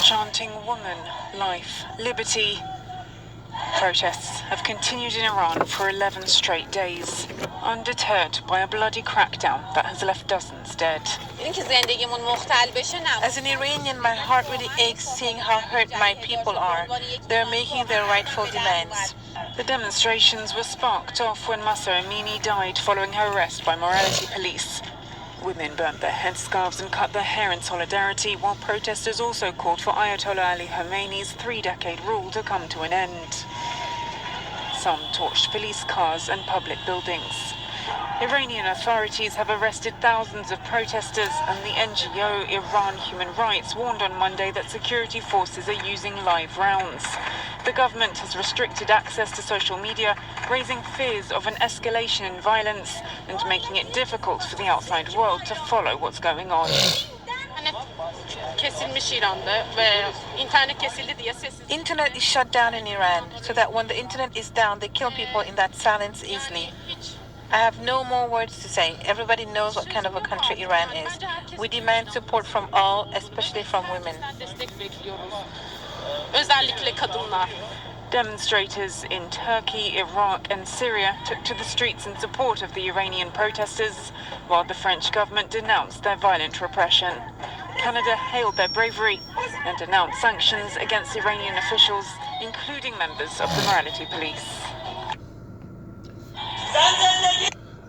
chanting woman, life, liberty. Protests have continued in Iran for 11 straight days, undeterred by a bloody crackdown that has left dozens dead. As an Iranian, my heart really aches seeing how hurt my people are. They're making their rightful demands. The demonstrations were sparked off when Mahsa Amini died following her arrest by morality police. Women burnt their headscarves and cut their hair in solidarity, while protesters also called for Ayatollah Ali Khamenei's 3-decade rule to come to an end. Some torched police cars and public buildings. Iranian authorities have arrested thousands of protesters, and the NGO Iran Human Rights warned on Monday that security forces are using live rounds. The government has restricted access to social media, raising fears of an escalation in violence and making it difficult for the outside world to follow what's going on. Internet is shut down in Iran, so that when the internet is down, they kill people in that silence easily. I have no more words to say. Everybody knows what kind of a country Iran is. We demand support from all, especially from women. Demonstrators in Turkey, Iraq and Syria took to the streets in support of the Iranian protesters, while the French government denounced their violent repression. Canada hailed their bravery and announced sanctions against Iranian officials, including members of the morality police.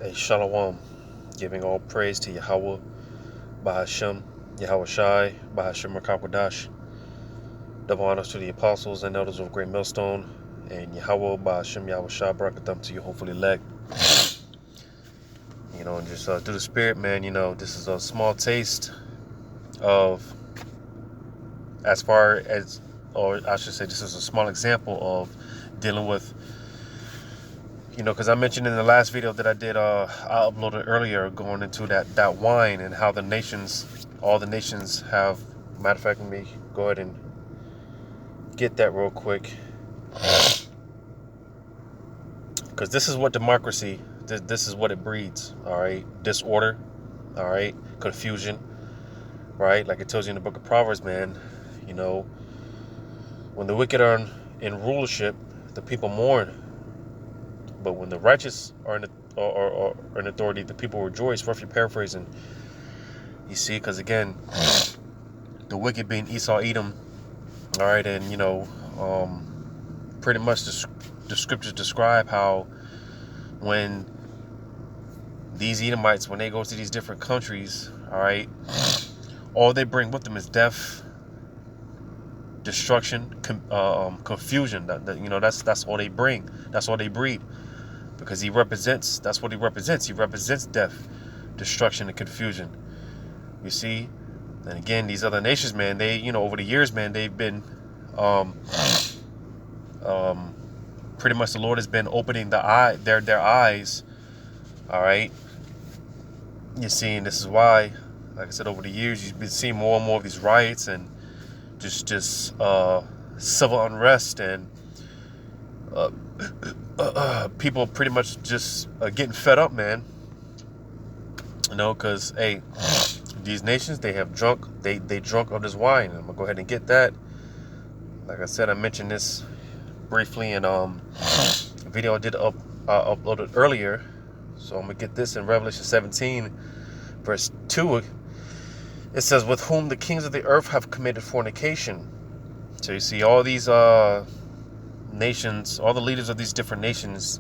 Hey, Shalom, giving all praise to Yahweh, Bahashem, Yahweh Shai, Bahashem Rakakwadash. Double honors to the apostles and elders of Great Millstone, and Yahweh, Bahashem, Yahweh Shai, Barakatham to you, hopefully elect. And just through the Spirit, man, this is a small taste of, as far as, or I should say, this is a small example of dealing with, because I mentioned in the last video that I did, I uploaded earlier, going into that wine and how all the nations have, matter of fact, let me go ahead and get that real quick, because this is what democracy, this is what it breeds. All right, disorder, all right, confusion, right? Like it tells you in the book of Proverbs, man. When the wicked are in rulership, the people mourn, but when the righteous are in authority, the people rejoice. Roughly paraphrasing, you see, because again, the wicked being Esau, Edom. All right, and pretty much the scriptures describe how when these Edomites, when they go to these different countries, all right, all they bring with them is death, destruction, confusion. That's all they bring. That's all they breed, because that's what he represents. He represents death, destruction, and confusion. You see. And again, these other nations, man, they, over the years, man, they've been, pretty much the Lord has been opening their eyes, all right? You see, and this is why, like I said, over the years, you've been seeing more and more of these riots and just civil unrest and people pretty much just getting fed up, man. Because, hey, these nations, they have drunk of this wine. I'm gonna go ahead and get that. Like I said, I mentioned this briefly in a video I did uploaded earlier. So I'm gonna get this in Revelation 17, verse 2. It says, "With whom the kings of the earth have committed fornication." So you see, all these nations, all the leaders of these different nations,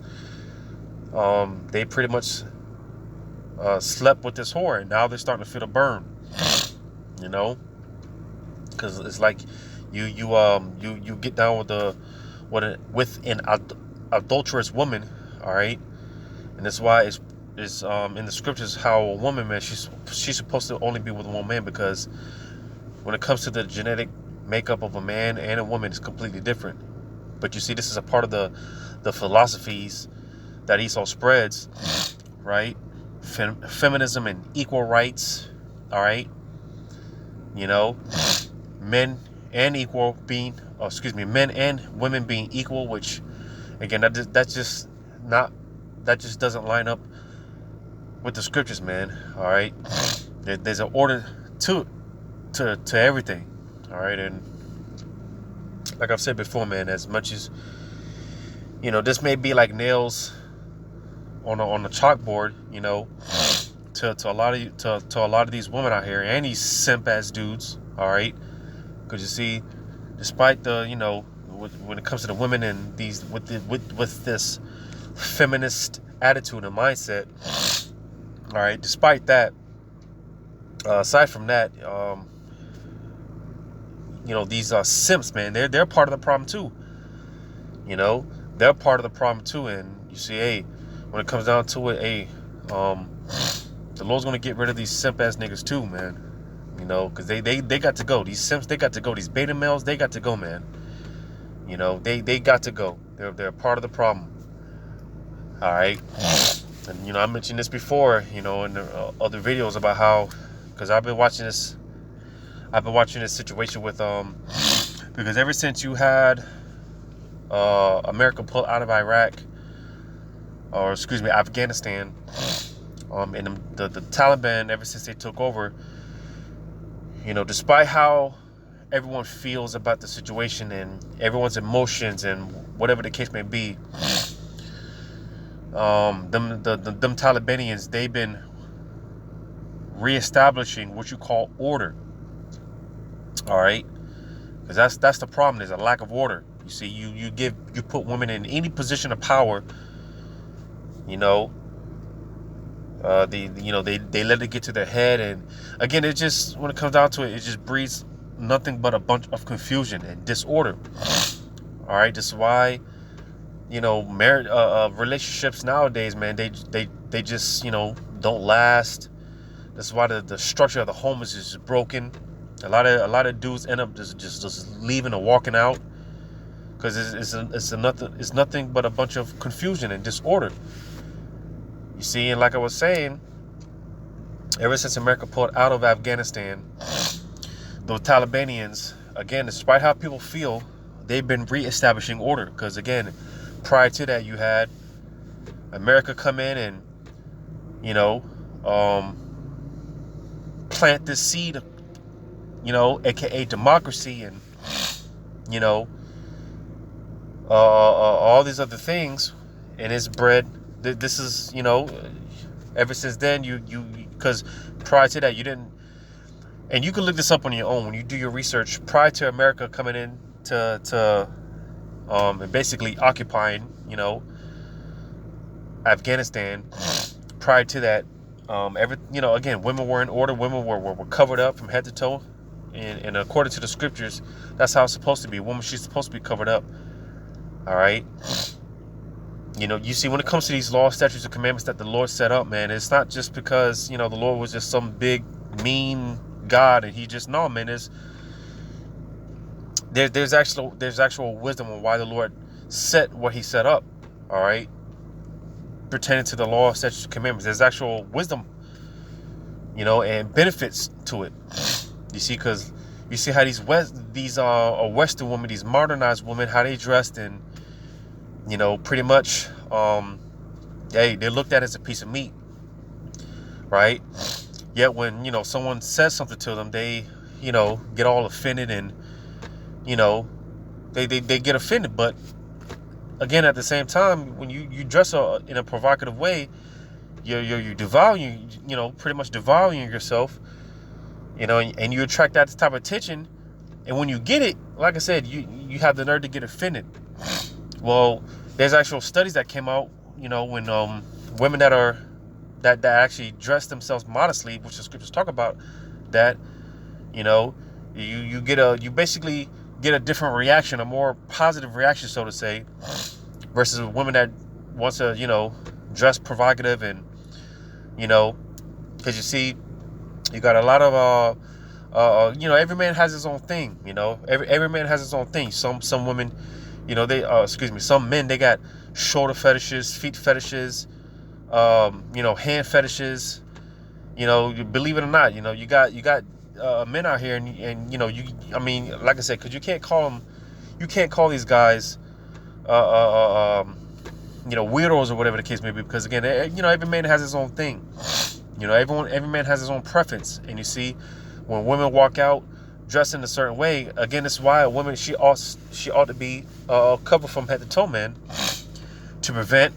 they pretty much slept with this whore, and now they're starting to feel the burn, because it's like you get down with an adulterous woman, all right, and that's why it's in the scriptures how a woman, man, she's supposed to only be with one man, because when it comes to the genetic makeup of a man and a woman, it's completely different. But you see, this is a part of the philosophies that Esau spreads, right? Feminism and equal rights, all right, men and women being equal, which again, that just doesn't line up with the scriptures, man. All right, there's an order to everything, all right, and like I've said before, man, as much as, this may be like nails on a chalkboard, to a lot of to a lot of these women out here and these simp ass dudes, all right? Because you see, despite the, when it comes to the women and these with this feminist attitude and mindset, all right, despite that, aside from that, these simps, man, they're part of the problem too. They're part of the problem too. And you see, hey, when it comes down to it, hey, the Lord's gonna get rid of these simp ass niggas too, man. Because they got to go. These simps, they got to go. These beta males, they got to go, man. They got to go. They're part of the problem. All right. And I mentioned this before, in the other videos about how, because I've been watching this situation with because ever since you had America pull out of Iraq, or excuse me, Afghanistan, and the Taliban, ever since they took over, despite how everyone feels about the situation and everyone's emotions and whatever the case may be, them Talibanians, they've been reestablishing what you call order. All right, because that's the problem. There's a lack of order. You see, you put women in any position of power. They let it get to their head, and again, it just, when it comes down to it, it just breeds nothing but a bunch of confusion and disorder. All right, this is why marriage relationships nowadays, man, they just don't last. This is why the structure of the home is just broken. A lot of dudes end up just leaving or walking out because it's nothing but a bunch of confusion and disorder. You see, and like I was saying, ever since America pulled out of Afghanistan, those Talibanians, again, despite how people feel, they've been reestablishing order. Because again, prior to that, you had America come in and plant this seed, aka democracy, and all these other things, and it's bred. This is ever since then, you because prior to that you didn't, and you can look this up on your own when you do your research. Prior to America coming in to and basically occupying Afghanistan, prior to that, again, women were in order. Women were covered up from head to toe, and according to the scriptures, that's how it's supposed to be. Woman, she's supposed to be covered up. All right. You see, when it comes to these laws, statutes, and commandments that the Lord set up, man, it's not just because the Lord was just some big mean God, and he just, no, man. There's actual wisdom on why the Lord set what he set up. All right, pertaining to the law, statutes, and commandments, there's actual wisdom, and benefits to it. You see, because you see how these Western women, these modernized women, how they dressed, and pretty much, they're looked at as a piece of meat, right? Yet when someone says something to them, they get all offended, and they get offended. But again, at the same time, when you dress in a provocative way, you're devaluing, pretty much devaluing yourself, and you attract that type of attention. And when you get it, like I said, you have the nerve to get offended. Well, there's actual studies that came out, when women that actually dress themselves modestly, which the scriptures talk about, that you basically get a different reaction, a more positive reaction, so to say, versus a woman that wants to dress provocative, and because you see, you got a lot of every man has his own thing. Every man has his own thing. Some women, some men, they got shoulder fetishes, feet fetishes, hand fetishes. Believe it or not, you got men out here, and like I said, because you can't call these guys weirdos or whatever the case may be, because again, every man has his own thing. Every man has his own preference. And you see, when women walk out dressed in a certain way. Again, this is why a woman, she ought to be covered from head to toe, man, to prevent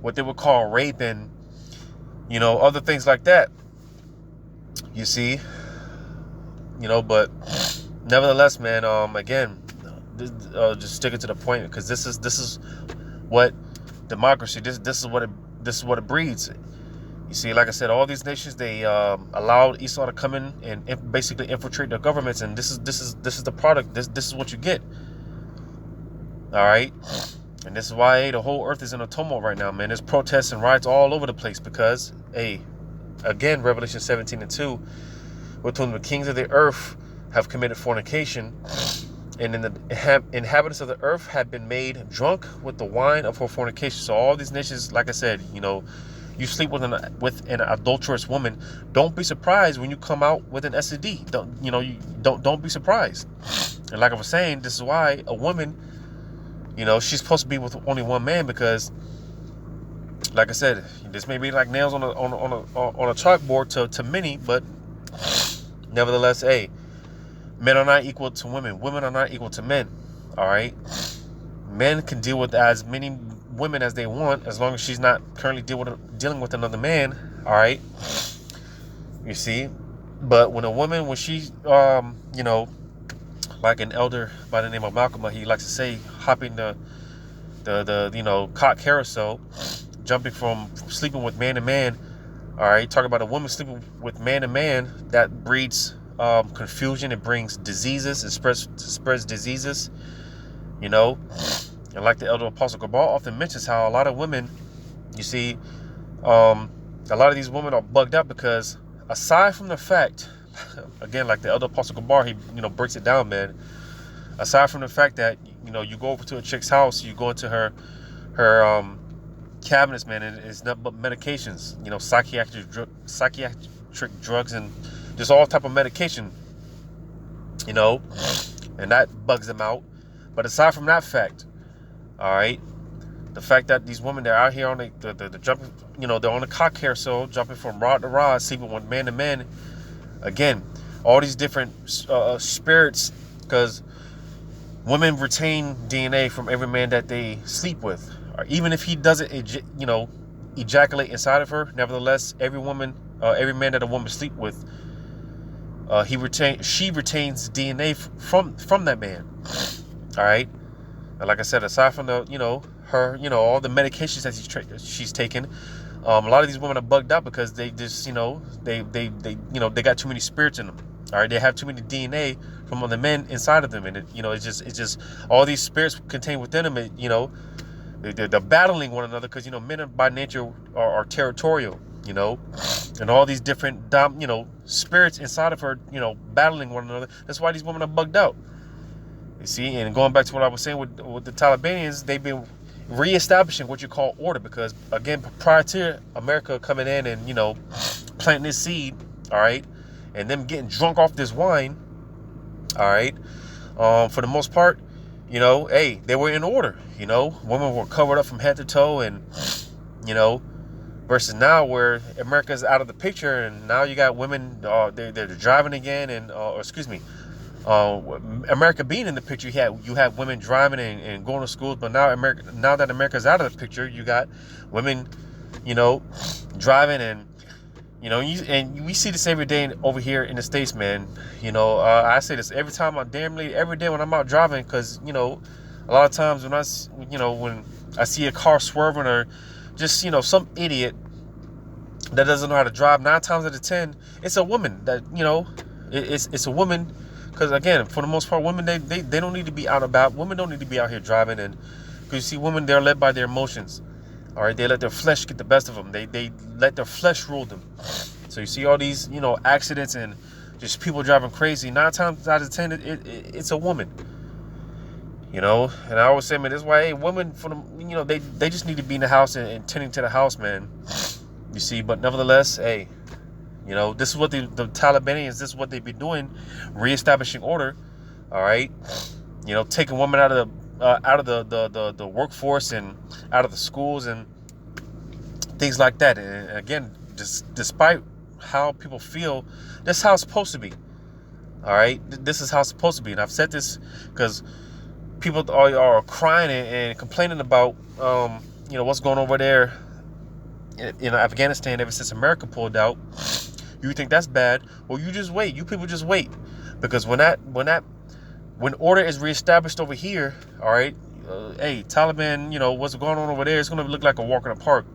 what they would call rape and, you know, other things like that. You see, you know, but nevertheless, man, again, just sticking to the point, because this is what democracy, this is what it breeds. You see, like I said, all these nations, they allowed Esau to come in and basically infiltrate their governments, and this is the product. This is what you get. All right, and this is why the whole earth is in a tumult right now, man. There's protests and riots all over the place because, again, Revelation 17:2, with whom the kings of the earth have committed fornication, and in the inhabitants of the earth have been made drunk with the wine of her fornication. So all these nations, like I said, you know, you sleep with an adulterous woman, don't be surprised when you come out with an STD. Don't be surprised. And like I was saying, this is why a woman, you know, she's supposed to be with only one man, because, like I said, this may be like nails on a chalkboard to many, but nevertheless, men are not equal to women. Women are not equal to men. All right. Men can deal with as many women as they want, as long as she's not currently dealing with another man. All right. You see, but when a woman, when she, you know, like an elder by the name of Malcolm, he likes to say, hopping the you know, cock carousel, jumping from sleeping with man to man. All right. Talk about a woman sleeping with man to man, that breeds confusion. It brings diseases. It spreads diseases, you know. And like the elder apostle Gabar often mentions, how a lot of women, you see, a lot of these women are bugged up because, aside from the fact, again, like the elder apostle Gabar, he, you know, breaks it down, man. Aside from the fact that, you know, you go over to a chick's house, you go into her cabinets, man, and it's nothing but medications, you know, psychiatric drugs, and just all type of medication, you know, and that bugs them out. But aside from that fact, all right, the fact that these women, they're out here on the jumping, you know, they're on the cock carousel, jumping from rod to rod, sleeping with man to man. Again, all these different spirits, because women retain DNA from every man that they sleep with, or even if he doesn't, you know, ejaculate inside of her. Nevertheless, every man that a woman sleep with, she retains DNA from that man. All right. And like I said, aside from the, you know, her, you know, all the medications that she's taken, a lot of these women are bugged out because they just, you know, they you know, they got too many spirits in them. All right, they have too many DNA from other men inside of them, and it, you know, it's just all these spirits contained within them. You know, they're battling one another because, you know, men by nature are territorial. You know, and all these different you know, spirits inside of her, you know, battling one another. That's why these women are bugged out. You see, and going back to what I was saying with the Talibanians, they've been reestablishing what you call order, because, again, prior to America coming in and, you know, planting this seed, all right, and them getting drunk off this wine, all right, for the most part, you know, they were in order. You know, women were covered up from head to toe, and, you know, versus now where America's out of the picture, and now you got women, they're driving again, and or excuse me, America being in the picture, you have women driving and going to schools. But now that America's out of the picture, you got women, you know, driving, and, you know, we see this every day over here in the States, man. You know, I say this every time, every day when I'm out driving, because, you know, a lot of times when I see a car swerving, or just, you know, some idiot that doesn't know how to drive, 9 times out of 10, it's a woman that, you know, it's a woman. Because, again, for the most part, women, they don't need to be out about. Women don't need to be out here driving. And because, you see, women, they're led by their emotions. All right, they let their flesh get the best of them. They let their flesh rule them. So you see all these, you know, accidents and just people driving crazy. 9 times out of 10, it's a woman. You know, and I always say, man, this is why, women, for them, you know, they just need to be in the house and tending to the house, man. You see, but nevertheless, you know, this is what the Talibanians, this is what they've been doing, reestablishing order. All right, you know, taking women out of the workforce and out of the schools and things like that. And again, just despite how people feel, that's how it's supposed to be. All right, this is how it's supposed to be, and I've said this because people are crying and complaining about what's going on over there in Afghanistan ever since America pulled out. You think that's bad? Well, you just wait. You people just wait, because when order is reestablished over here, all right, hey, Taliban, what's going on over there? It's gonna look like a walk in the park.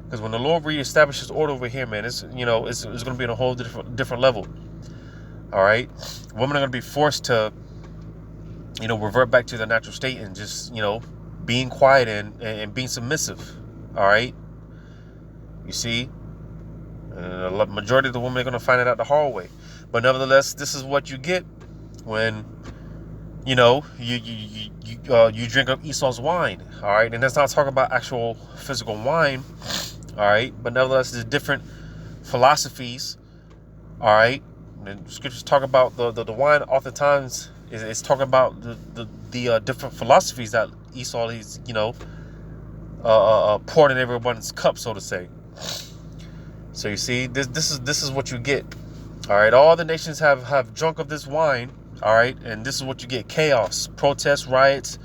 Because when the Lord reestablishes order over here, man, it's gonna be on a whole different level. All right, women are gonna be forced to, revert back to their natural state and just, being quiet and being submissive. All right, you see, the majority of the women are gonna find it out the hard way. But nevertheless, this is what you get when you drink up Esau's wine. All right, and that's not talking about actual physical wine. All right, but nevertheless, there's different philosophies. All right. And scriptures talk about the wine. Oftentimes, it's talking about the different philosophies that Esau is poured in everyone's cup, so to say. So you see, this is what you get. All right, all the nations have drunk of this wine. All right, and this is what you get: chaos, protests, riots,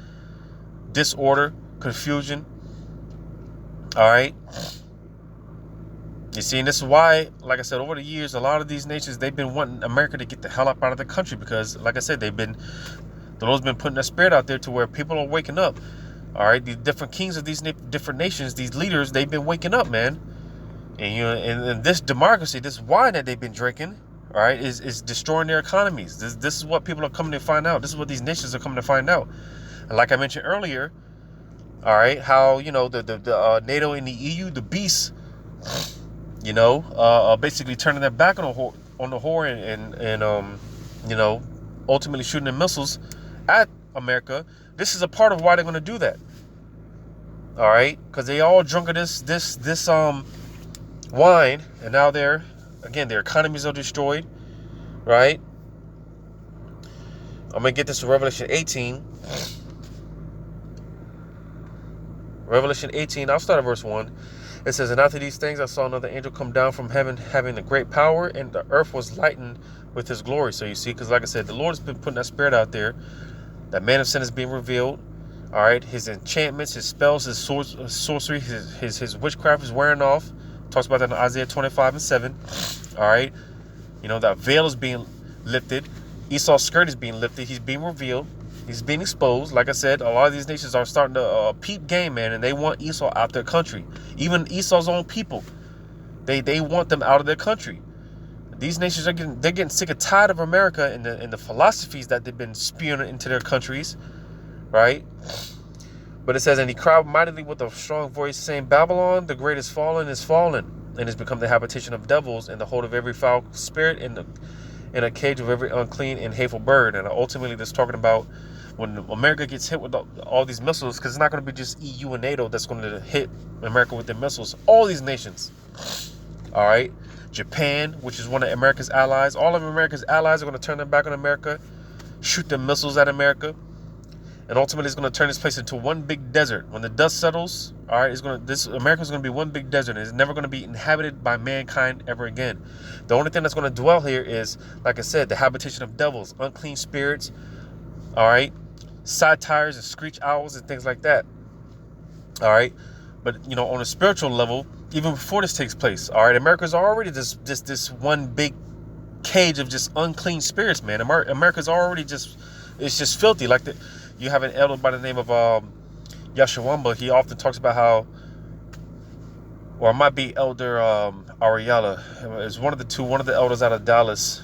disorder, confusion. All right. You see, and this is why, like I said, over the years, a lot of these nations, they've been wanting America to get the hell up out of the country because, like I said, the Lord's been putting their spirit out there to where people are waking up. All right, the different kings of these different nations, these leaders, they've been waking up, man. And and this democracy, this wine that they've been drinking, all right, is destroying their economies. This is what people are coming to find out. This is what these nations are coming to find out. And like I mentioned earlier, all right, how the NATO and the EU, the beasts, basically turning their back on the whore and ultimately shooting their missiles at America. This is a part of why they're going to do that. All right, because they all drunk of this wine, and now their economies are destroyed. Right. I'm gonna get this to Revelation 18. Revelation 18. I'll start at verse 1. It says, "And after these things I saw another angel come down from heaven, having a great power, and the earth was lightened with his glory." So you see, because like I said, the Lord has been putting that spirit out there. That man of sin is being revealed. All right, his enchantments, his spells, his sorcery, his witchcraft is wearing off. Talks about that in Isaiah 25:7. All right, that veil is being lifted. Esau's skirt is being lifted. He's being revealed. He's being exposed. Like I said, a lot of these nations are starting to peep game, man, and they want Esau out their country. Even Esau's own people, they want them out of their country. These nations they're getting sick and tired of America and the philosophies that they've been spewing into their countries, right? But it says, "And he cried mightily with a strong voice, saying, Babylon, the great is fallen, and has become the habitation of devils, and the hold of every foul spirit, and a cage of every unclean and hateful bird." And ultimately, this talking about when America gets hit with all these missiles, because it's not going to be just EU and NATO that's going to hit America with their missiles. All these nations, all right? Japan, which is one of America's allies, all of America's allies are going to turn their back on America, shoot their missiles at America, and ultimately it's going to turn this place into one big desert. When the dust settles, all right, America's going to be one big desert, and it's never going to be inhabited by mankind ever again. The only thing that's going to dwell here is, like I said, the habitation of devils, unclean spirits, all right, satires and screech owls and things like that. All right, but on a spiritual level, even before this takes place, all right, America's already this one big cage of just unclean spirits, man. America's already it's just filthy. Like you have an elder by the name of Yashawamba. He often talks about how, or it might be Elder Ariella. It's one of the elders out of Dallas.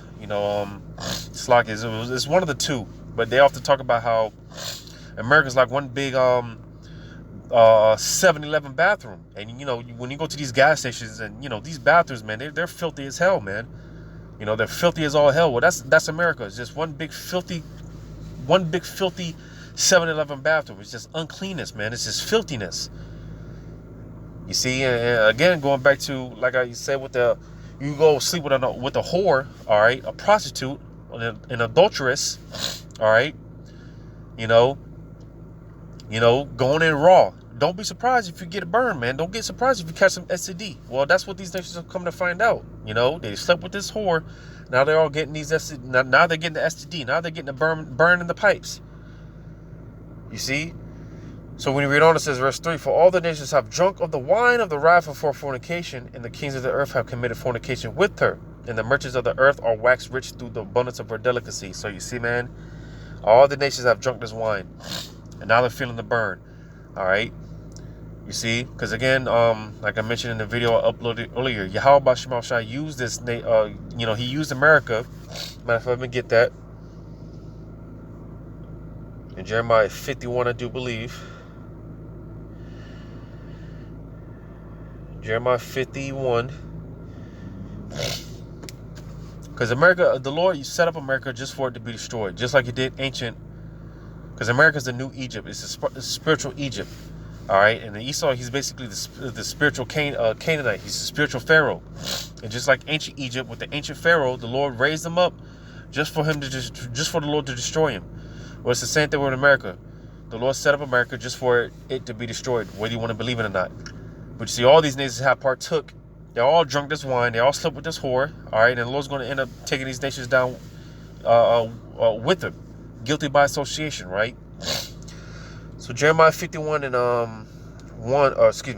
Slack it's one of the two. But they often talk about how America's like one big 7-Eleven bathroom. And when you go to these gas stations and these bathrooms, man, they're filthy as hell, man. They're filthy as all hell. Well, that's America. It's just one big filthy 7-Eleven bathroom. It's just uncleanness, man. It's just filthiness. You see, and again, going back to, like I said, you go sleep with a whore, all right, a prostitute, an adulteress, all right, going in raw, don't be surprised if you get burned, man. Don't get surprised if you catch some STD. Well, that's what these nations have come to find out. They slept with this whore. Now they're all getting these STD. Now they're getting the STD. Now they're getting the burn in the pipes. You see? So when you read on, it says, verse 3, for all the nations have drunk of the wine of the wrath of her fornication, and the kings of the earth have committed fornication with her, and the merchants of the earth are waxed rich through the abundance of her delicacy. So you see, man, all the nations have drunk this wine, and now they're feeling the burn. All right? You see? Because again, like I mentioned in the video I uploaded earlier, Yahweh Shema Shai used this, he used America. Matter of fact, let me get that. In Jeremiah 51, I do believe. Jeremiah 51. Because America, the Lord, you set up America just for it to be destroyed. Just like He did ancient. Because America's the new Egypt. It's a spiritual Egypt. All right. And Esau, he's basically the spiritual Canaanite. He's the spiritual Pharaoh. And just like ancient Egypt with the ancient Pharaoh, the Lord raised him up just for the Lord to destroy him. Well, it's the same thing with America. The Lord set up America just for it to be destroyed, whether you want to believe it or not. But you see, all these nations have partook. They all drunk this wine. They all slept with this whore. All right, and the Lord's going to end up taking these nations down with them, guilty by association, right? So Jeremiah 51 and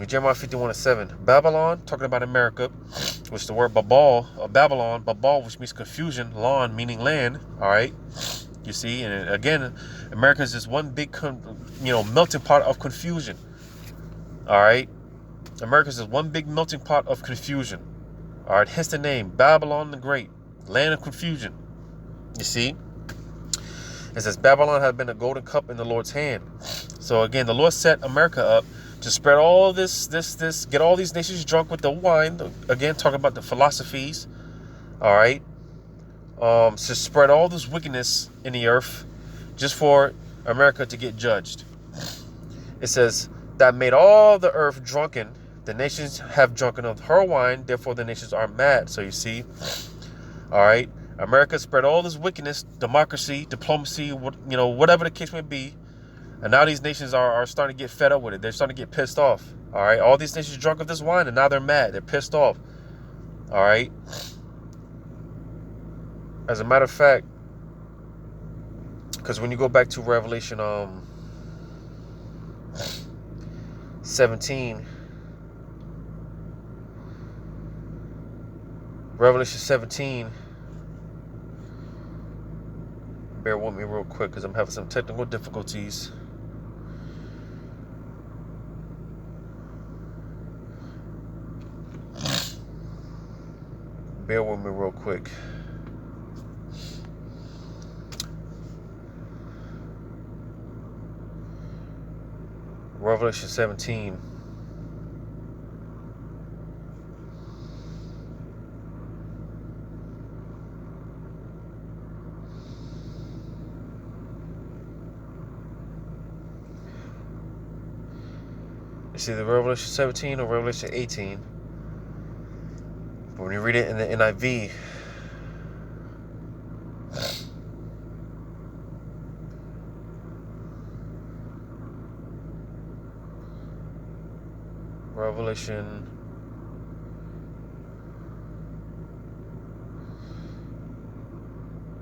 Jeremiah 51 and 7. Babylon, talking about America, which is the word Babylon, which means confusion, lawn meaning land. All right, you see, and again, America is just one big, melting pot of confusion. All right. America is one big melting pot of confusion. All right, hence the name, Babylon the Great, land of confusion. You see? It says Babylon had been a golden cup in the Lord's hand. So again, the Lord set America up to spread all this, get all these nations drunk with the wine. Again, talking about the philosophies. All right. To spread all this wickedness in the earth just for America to get judged. It says, that made all the earth drunken. The nations have drunken of her wine, therefore the nations are mad. So you see, all right, America spread all this wickedness, democracy, diplomacy, whatever the case may be. And now these nations are starting to get fed up with it. They're starting to get pissed off. All right, all these nations drunk of this wine, and now they're mad. They're pissed off. All right. As a matter of fact, because when you go back to Revelation 17, Revelation 17, bear with me real quick because I'm having some technical difficulties. Bear with me real quick. Revelation 17. It's either Revelation 17 or Revelation 18. But when you read it in the NIV, Revelation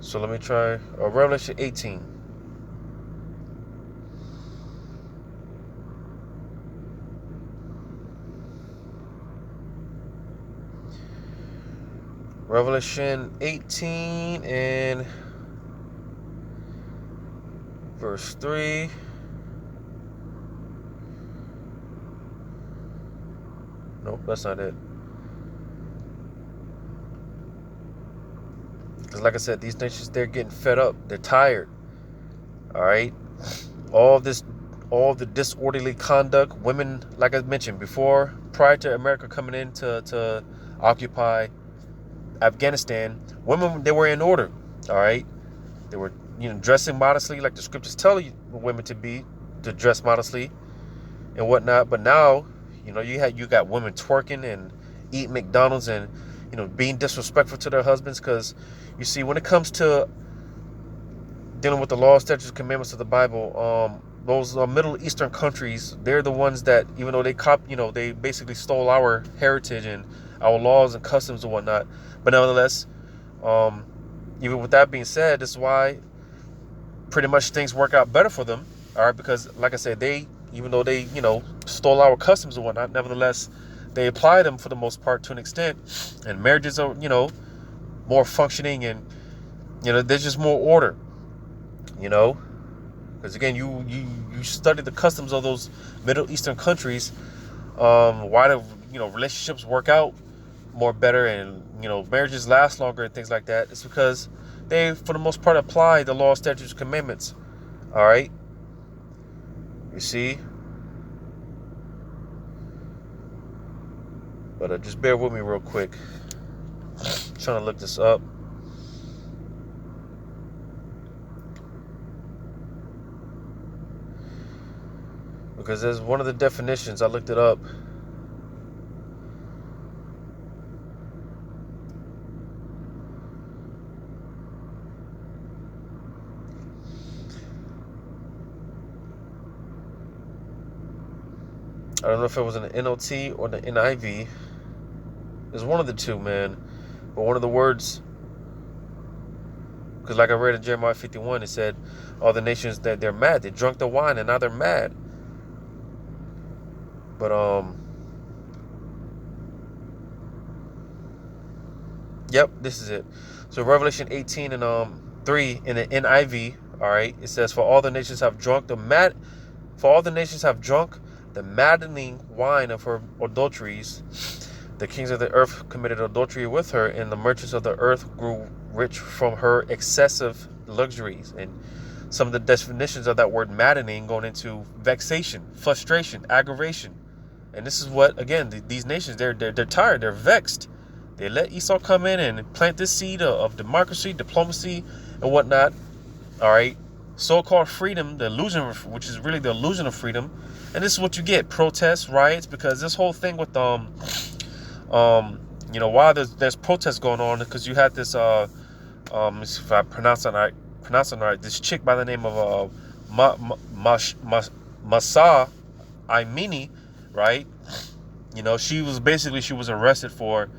so let me try Revelation 18. Revelation 18 and verse 3. Nope, that's not it. Because like I said, these nations, they're getting fed up. They're tired. All right. All the disorderly conduct. Women, like I mentioned before, prior to America coming in to occupy Afghanistan, women, they were in order. All right. They were, dressing modestly, like the scriptures tell you women to dress modestly and whatnot. But now, you got women twerking and eating McDonald's and, being disrespectful to their husbands. Because, when it comes to dealing with the law, statutes, commandments of the Bible, those Middle Eastern countries, they're the ones that, even though they basically stole our heritage and our laws and customs and whatnot. But nevertheless, even with that being said, this is why pretty much things work out better for them. All right, because like I said, even though they stole our customs and whatnot, nevertheless they apply them for the most part to an extent, and marriages are more functioning, and there's just more order. Because again, you study the customs of those Middle Eastern countries, why the relationships work out more better, and marriages last longer and things like that. It's because they, for the most part, apply the law, statutes, commandments. All right, you see. But just bear with me real quick. I'm trying to look this up. Because there's one of the definitions, I looked it up. I don't know if it was in the NLT or the NIV. It's one of the two, man. But one of the words, because like I read in Jeremiah 51, it said, all the nations, that they're mad. They drunk the wine and now they're mad. But yep, this is it. So Revelation 18 and 3 in the NIV, all right, it says, for all the nations have drunk the maddening wine of her adulteries. The kings of the earth committed adultery with her, and the merchants of the earth grew rich from her excessive luxuries. And some of the definitions of that word maddening going into vexation, frustration, aggravation. And this is what, again, these nations, they're tired, they're vexed. They let Esau come in and plant this seed of democracy, diplomacy, and whatnot. All right, so-called freedom, the illusion, which is really the illusion of freedom. And this is what you get: protests, riots. Because this whole thing with why there's protests going on, because you had this if I pronounce it right, this chick by the name of Masa Amini, right? She was arrested for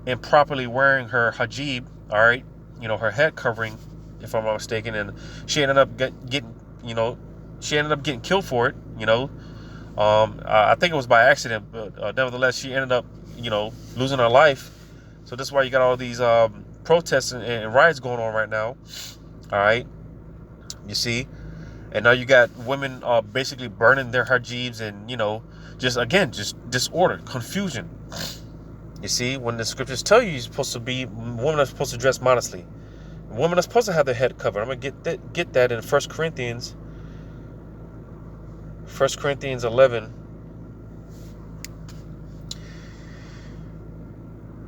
improperly wearing her hijab, all right, her head covering, if I'm not mistaken, and she ended up getting killed for it. I think it was by accident, but nevertheless, she ended up losing her life. So that's why you got all these protests and riots going on right now. All right, you see. And now you got women basically burning their hijabs, and just disorder, confusion. You see, when the scriptures tell you women are supposed to dress modestly. Women are supposed to have their head covered. I'm gonna get that in 1 Corinthians 11.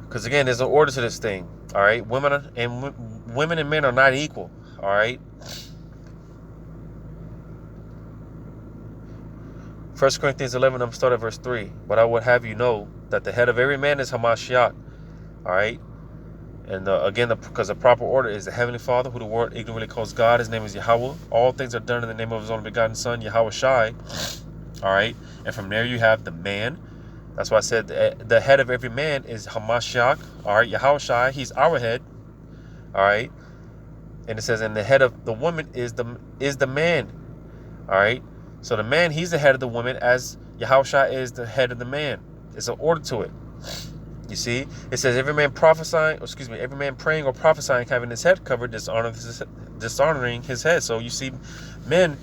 Because again, there's an order to this thing. All right, women and men are not equal. All right. 1 Corinthians 11, I'm starting at verse 3. But I would have you know that the head of every man is Hamashiach. All right. And again, because the proper order is the Heavenly Father, who the world ignorantly calls God. His name is Yahweh. All things are done in the name of His only begotten Son, Yahweh Shai. All right. And from there you have the man. That's why I said the head of every man is Hamashiach. All right. Yahweh Shai. He's our head. All right. And it says, and the head of the woman is the man. All right. So the man, he's the head of the woman, as Yahushua is the head of the man. It's an order to it. You see, it says every man praying or prophesying, having his head covered, dishonoring his head. So you see, men,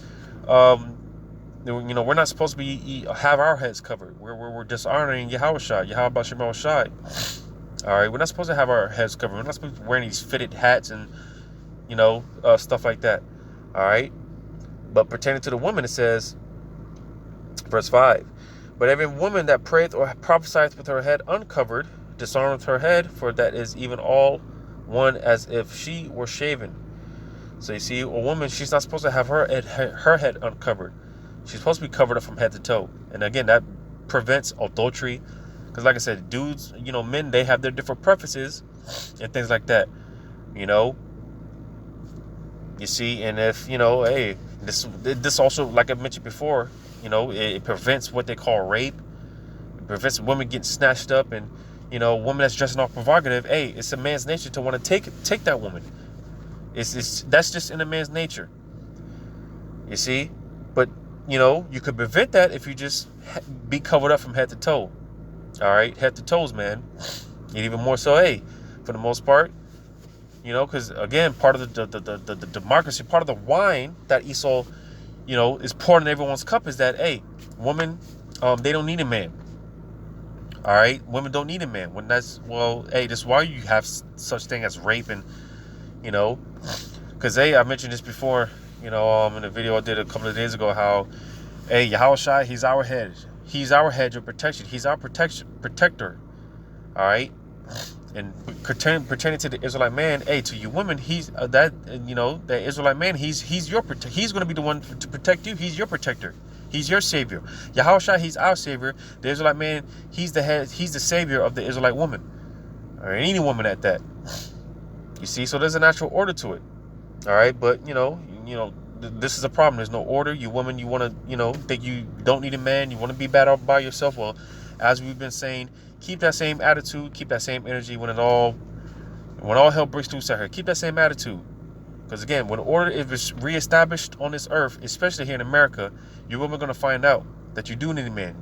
we're not supposed to have our heads covered. We're dishonoring Yahushua, Yahweh Shema Shai. All right, we're not supposed to have our heads covered. We're not supposed to be wearing these fitted hats and stuff like that. All right. But pertaining to the woman, it says, verse 5, but every woman that prayeth or prophesieth with her head uncovered dishonoreth her head, for that is even all one as if she were shaven. So you see, a woman, she's not supposed to have her head uncovered. She's supposed to be covered up from head to toe. And again, that prevents adultery. Because like I said, dudes, men, they have their different preferences and things like that. You see, and if, hey, This also, like I mentioned before, it prevents what they call rape. It prevents women getting snatched up, and woman that's dressing all provocative. Hey, it's a man's nature to want to take that woman. That's just in a man's nature. You see, but you could prevent that if you just be covered up from head to toe. All right, head to toes, man. And even more so, hey, for the most part, because again, part of the democracy, part of the wine that Esau, is poured in everyone's cup is that, hey, women, they don't need a man. All right, women don't need a man. When that's hey, that's why you have such thing as rape, and because hey, I mentioned this before, in a video I did a couple of days ago, how, hey, Yahushua, he's our hedge of protection, he's our protector. All right, and pertaining to the Israelite man, hey, to you women, he's that Israelite man, he's going to be the one to protect you. He's your protector. He's your savior. Yahushua, he's our savior. The Israelite man, he's the head. He's the savior of the Israelite woman, or any woman at that. You see, so there's a natural order to it. All right, but this is a problem. There's no order. You woman, you want to, think you don't need a man. You want to be bad all by yourself. Well, as we've been saying, keep that same attitude, keep that same energy when all hell breaks loose at her. Keep that same attitude. Because again, when order is reestablished on this earth, especially here in America, you're going to find out that you do need a man.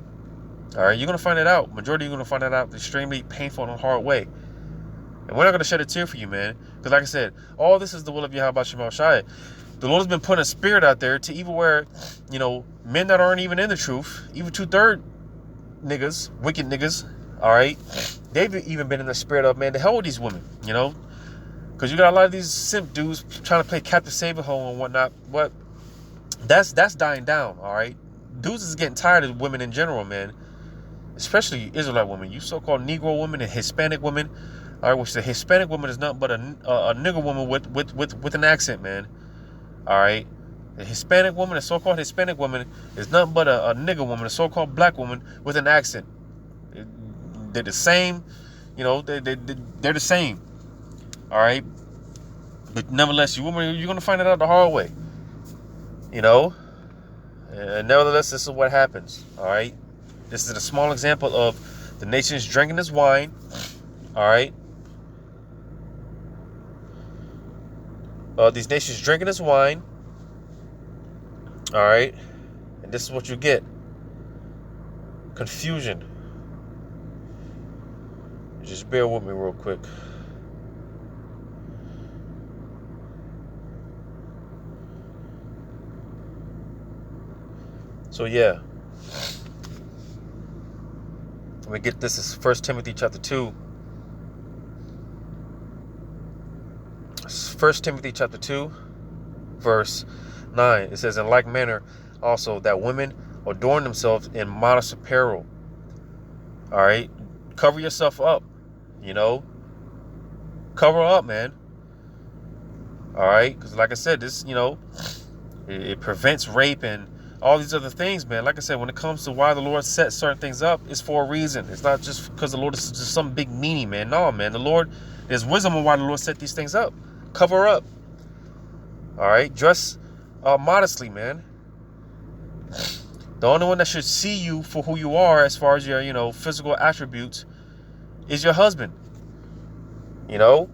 All right, you're going to find it out. Majority of you are going to find it out the extremely painful and hard way. And we're not going to shed a tear for you, man. Because like I said, all this is the will of Yahweh Shema Shai. The Lord has been putting a spirit out there to even where, men that aren't even in the truth, even 2/3 niggas, wicked niggas, all right, they've even been in the spirit of, man, the hell with these women, because you got a lot of these simp dudes trying to play captive saver hole and whatnot. But that's dying down, all right. Dudes is getting tired of women in general, man, especially Israelite women. You so-called Negro women and Hispanic women, all right, which the Hispanic woman is nothing but a nigger woman with an accent, man. All right, the Hispanic woman, the so-called Hispanic woman, is nothing but a nigger woman, a so-called black woman with an accent. They're the same, they're the same. All right, but nevertheless, you're gonna find it out the hard way. And nevertheless, this is what happens. All right, this is a small example of the nations drinking this wine. All right, these nations drinking this wine. All right, and this is what you get: confusion. Just bear with me real quick. So yeah, let me get this. Is 1 Timothy chapter 2. 1 Timothy chapter 2, verse 9. It says, in like manner also that women adorn themselves in modest apparel. All right, cover yourself up. Cover up, man. All right, because like I said, this, it prevents rape and all these other things, man. Like I said, when it comes to why the Lord set certain things up, it's for a reason. It's not just because the Lord is just some big meanie, man. No, man. The Lord, there's wisdom on why the Lord set these things up. Cover up. All right, dress modestly, man. The only one that should see you for who you are, as far as your, physical attributes, is your husband. But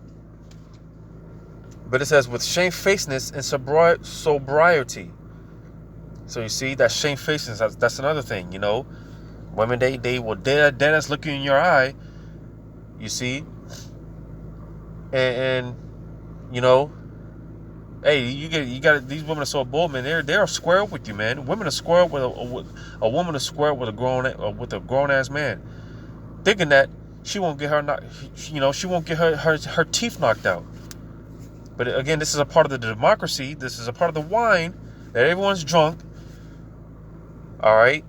it says with shamefacedness and sobriety. So you see that shamefacedness, that's another thing, Women, they will dead ass look you in your eye, you see, and hey, you got these women are so bold, man. They're square up with you, man. Women are square up with a woman is square up with a grown ass man, thinking that she won't get she won't get her teeth knocked out. But again, this is a part of the democracy. This is a part of the wine that everyone's drunk. All right.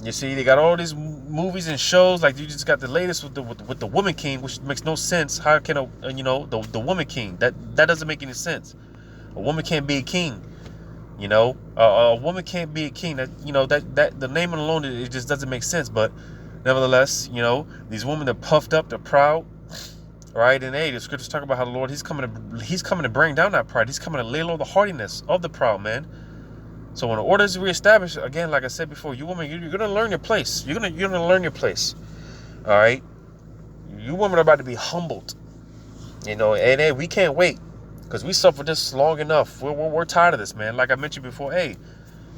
You see, they got all these movies and shows. Like you just got the latest with the Woman King, which makes no sense. How can the Woman King? That doesn't make any sense. A woman can't be a king. A woman can't be a king. That the name alone, it just doesn't make sense. But nevertheless, these women are puffed up, they're proud. right? And hey, the scriptures talk about how the Lord, He's coming to bring down that pride. He's coming to lay low the haughtiness of the proud man. So when the order is reestablished, again, like I said before, you women, you're gonna learn your place. You're gonna learn your place. All right, you women are about to be humbled. You know, and hey, we can't wait because we suffered this long enough. We're tired of this, man. Like I mentioned before, hey,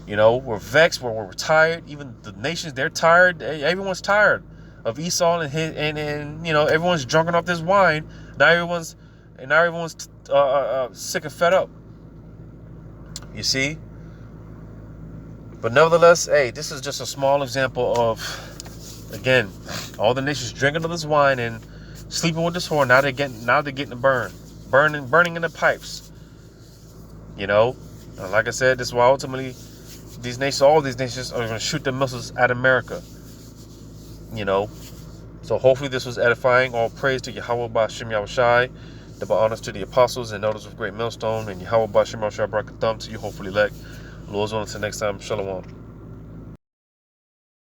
you know, we're vexed. We're tired. Even the nations, they're tired. Everyone's tired of Esau and you know, everyone's drunken off this wine. Now everyone's sick and fed up. You see. But nevertheless, hey, this is just a small example of, again, all the nations drinking of this wine and sleeping with this whore. Now they're getting burning in the pipes. You know, like I said, this is why ultimately all these nations are going to shoot their missiles at America. You know, so hopefully this was edifying. All praise to Yahweh Ba'Shem Yahushai. Double honors to the apostles and elders of Great Millstone, and Yahweh Ba'Shem Yahushai Barakatham to you, hopefully elect. Lord's willing, until next time, Shalom.